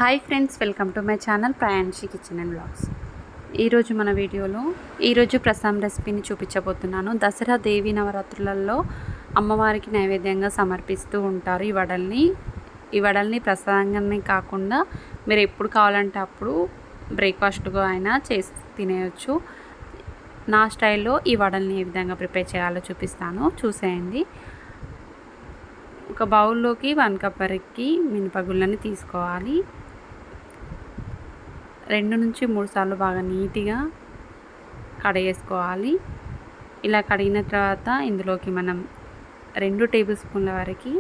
Hi friends, welcome to my channel Prayanshi kitchen and vlogs. ఈరోజు మన వీడియోలో ప్రసాదం రెసిపీని చూపించబోతున్నాను. దసరా దేవి నవరాత్రులలో అమ్మవారికి నైవేద్యంగా సమర్పిస్తూ ఉంటారు ఈ వడల్ని ప్రసాదంగానే కాకుండా మీరు ఎప్పుడు కావాలంటే అప్పుడు బ్రేక్ఫాస్ట్గా అయినా చేసి తినేయచ్చు. నా స్టైల్లో ఈ వడల్ని ఏ విధంగా ప్రిపేర్ చేయాలో చూపిస్తాను, చూసేయండి. ఒక బౌల్లోకి 1 కప్ వరకు మినపగుళ్ళని తీసుకోవాలి. 2 నుంచి 3 సార్లు బాగా నీట్గా కడిగేసుకోవాలి. ఇలా కడిగిన తర్వాత ఇందులోకి మనం 2 టేబుల్ స్పూన్ల వరకు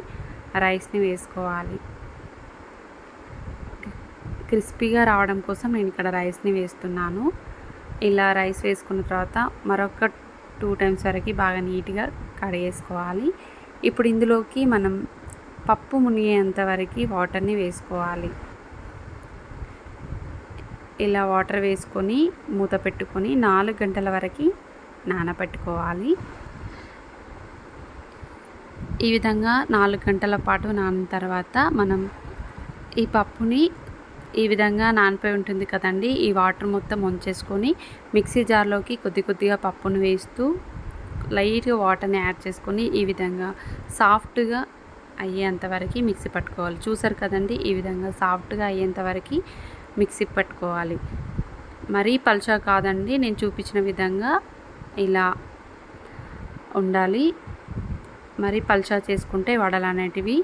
రైస్ని వేసుకోవాలి. క్రిస్పీగా రావడం కోసం నేను ఇక్కడ రైస్ని వేస్తున్నాను. ఇలా రైస్ వేసుకున్న తర్వాత మరొక 2 టైమ్స్ వరకు బాగా నీట్గా కడిగేసుకోవాలి. ఇప్పుడు ఇందులోకి మనం పప్పు మునిగేంత వరకు వాటర్ని వేసుకోవాలి. ఇలా వాటర్ వేసుకొని మూత పెట్టుకొని 4 గంటల వరకు నానబెట్టుకోవాలి. ఈ విధంగా 4 గంటల పాటు నానిన తర్వాత మనం ఈ పప్పుని ఈ విధంగా నానిపోయి ఉంటుంది కదండి, ఈ వాటర్ మొత్తం వంచేసుకొని మిక్సీ జార్లోకి కొద్దిగా పప్పును వేస్తూ లైట్గా వాటర్ని యాడ్ చేసుకొని ఈ విధంగా సాఫ్ట్గా అయ్యేంత వరకు మిక్సీ పట్టుకోవాలి. చూసారు కదండి, ఈ విధంగా సాఫ్ట్గా అయ్యేంత వరకు మిక్సీ పట్టుకోవాలి. మరీ పల్చగా కాదండి, నేను చూపించిన విధంగా ఇలా ఉండాలి. మరీ పల్చగా చేసుకుంటే వడలు అనేటివి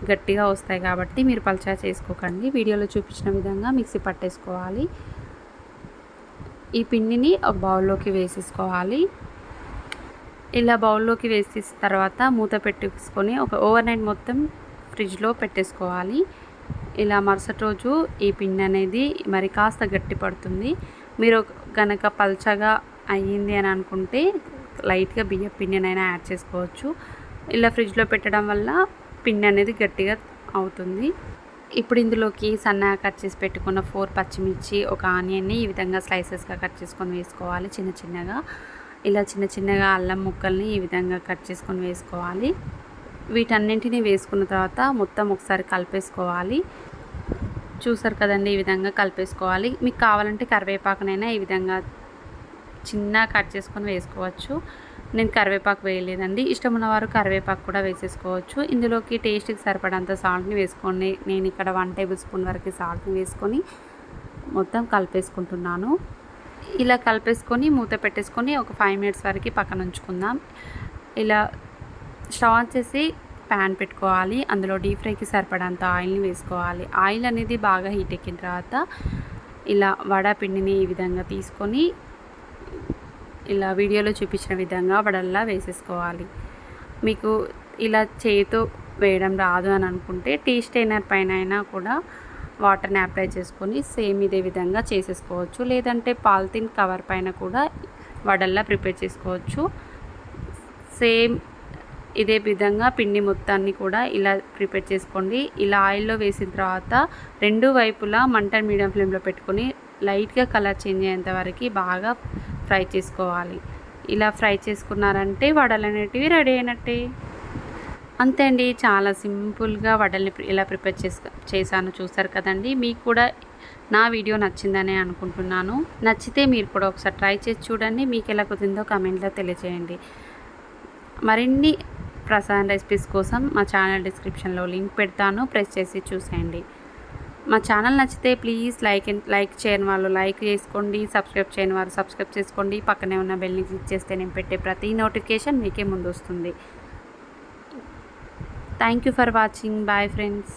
గట్టిగా వస్తాయి కాబట్టి మీరు పల్చగా చేసుకోకండి. వీడియోలో చూపించిన విధంగా మిక్సీ పట్టేసుకోవాలి. ఈ పిండిని ఒక బౌల్లోకి వేసేసుకోవాలి. ఇలా బౌల్లోకి వేసేసిన తర్వాత మూత పెట్టేసుకొని ఒక ఓవర్ నైట్ మొత్తం ఫ్రిడ్జ్లో పెట్టేసుకోవాలి. ఇలా మరుసటి రోజు ఈ పిండి అనేది మరి కాస్త గట్టి పడుతుంది. మీరు కనుక పల్చగా అయ్యింది అని అనుకుంటే లైట్గా బియ్యం పిండినైనా యాడ్ చేసుకోవచ్చు. ఇలా ఫ్రిడ్జ్లో పెట్టడం వల్ల పిండి అనేది గట్టిగా అవుతుంది. ఇప్పుడు ఇందులోకి సన్నగా కట్ చేసి పెట్టుకున్న 4 పచ్చిమిర్చి, ఒక ఆనియన్ని ఈ విధంగా స్లైసెస్గా కట్ చేసుకొని వేసుకోవాలి. చిన్నగా ఇలా చిన్నగా అల్లం ముక్కల్ని ఈ విధంగా కట్ చేసుకొని వేసుకోవాలి. వీటన్నింటినీ వేసుకున్న తర్వాత మొత్తం ఒకసారి కలిపేసుకోవాలి. చూసారు కదండి, ఈ విధంగా కలిపేసుకోవాలి. మీకు కావాలంటే కరివేపాకునైనా ఈ విధంగా చిన్న కట్ చేసుకొని వేసుకోవచ్చు. నేను కరివేపాకు వేయలేదండి. ఇష్టం ఉన్నవారు కరివేపాకు కూడా వేసేసుకోవచ్చు. ఇందులోకి టేస్ట్కి సరిపడంత సాల్ట్ని వేసుకోండి. నేను ఇక్కడ 1 టేబుల్ స్పూన్ వరకు సాల్ట్ని వేసుకొని మొత్తం కలిపేసుకుంటున్నాను. ఇలా కలిపేసుకొని మూత పెట్టేసుకొని ఒక 5 మినిట్స్ వరకు పక్కన ఉంచుకుందాం. ఇలా స్టవ్ ఆన్ చేసి ప్యాన్ పెట్టుకోవాలి. అందులో డీప్ ఫ్రైకి సరిపడంత ఆయిల్ని వేసుకోవాలి. ఆయిల్ అనేది బాగా హీట్ ఎక్కిన తర్వాత ఇలా వడ పిండిని ఈ విధంగా తీసుకొని ఇలా వీడియోలో చూపించిన విధంగా వడల్లా వేసేసుకోవాలి. మీకు ఇలా చేతితో వేయడం రాదు అని అనుకుంటే టీ స్టైనర్ పైన అయినా కూడా వాటర్ని అప్లై చేసుకొని సేమ్ ఇదే విధంగా చేసేసుకోవచ్చు. లేదంటే పాలిథిన్ కవర్ పైన కూడా వడల్లా ప్రిపేర్ చేసుకోవచ్చు. సేమ్ ఇదే విధంగా పిండి మొత్తాన్ని కూడా ఇలా ప్రిపేర్ చేసుకోండి. ఇలా ఆయిల్లో వేసిన తర్వాత 2 వైపులా మంటని మీడియం ఫ్లేమ్లో పెట్టుకొని లైట్గా కలర్ చేంజ్ అయ్యేంత వరకు బాగా ఫ్రై చేసుకోవాలి. ఇలా ఫ్రై చేసుకున్నారంటే వడలు అనేటివి రెడీ అయినట్టే. అంతే అండి, చాలా సింపుల్గా వడల్ని ఇలా ప్రిపేర్ చేశాను. చూసారు కదండి, మీకు కూడా నా వీడియో నచ్చిందనే అనుకుంటున్నాను. నచ్చితే మీరు కూడా ఒకసారి ట్రై చేసి చూడండి. మీకు ఎలా కుదిరిందో కామెంట్లో తెలియజేయండి. మరిన్ని ప్రసాదం రెసిపీస్ కోసం మా ఛానల్ డిస్క్రిప్షన్లో లింక్ పెడతాను, ప్రెస్ చేసి చూసేయండి. మా ఛానల్ నచ్చితే ప్లీజ్ లైక్ చేయని వాళ్ళు లైక్ చేసుకోండి, సబ్స్క్రైబ్ చేయని వారు సబ్స్క్రైబ్ చేసుకోండి. పక్కనే ఉన్న బెల్ని క్లిక్ చేస్తే నేను పెట్టే ప్రతి నోటిఫికేషన్ మీకే ముందు వస్తుంది. Thank you for watching. Bye friends.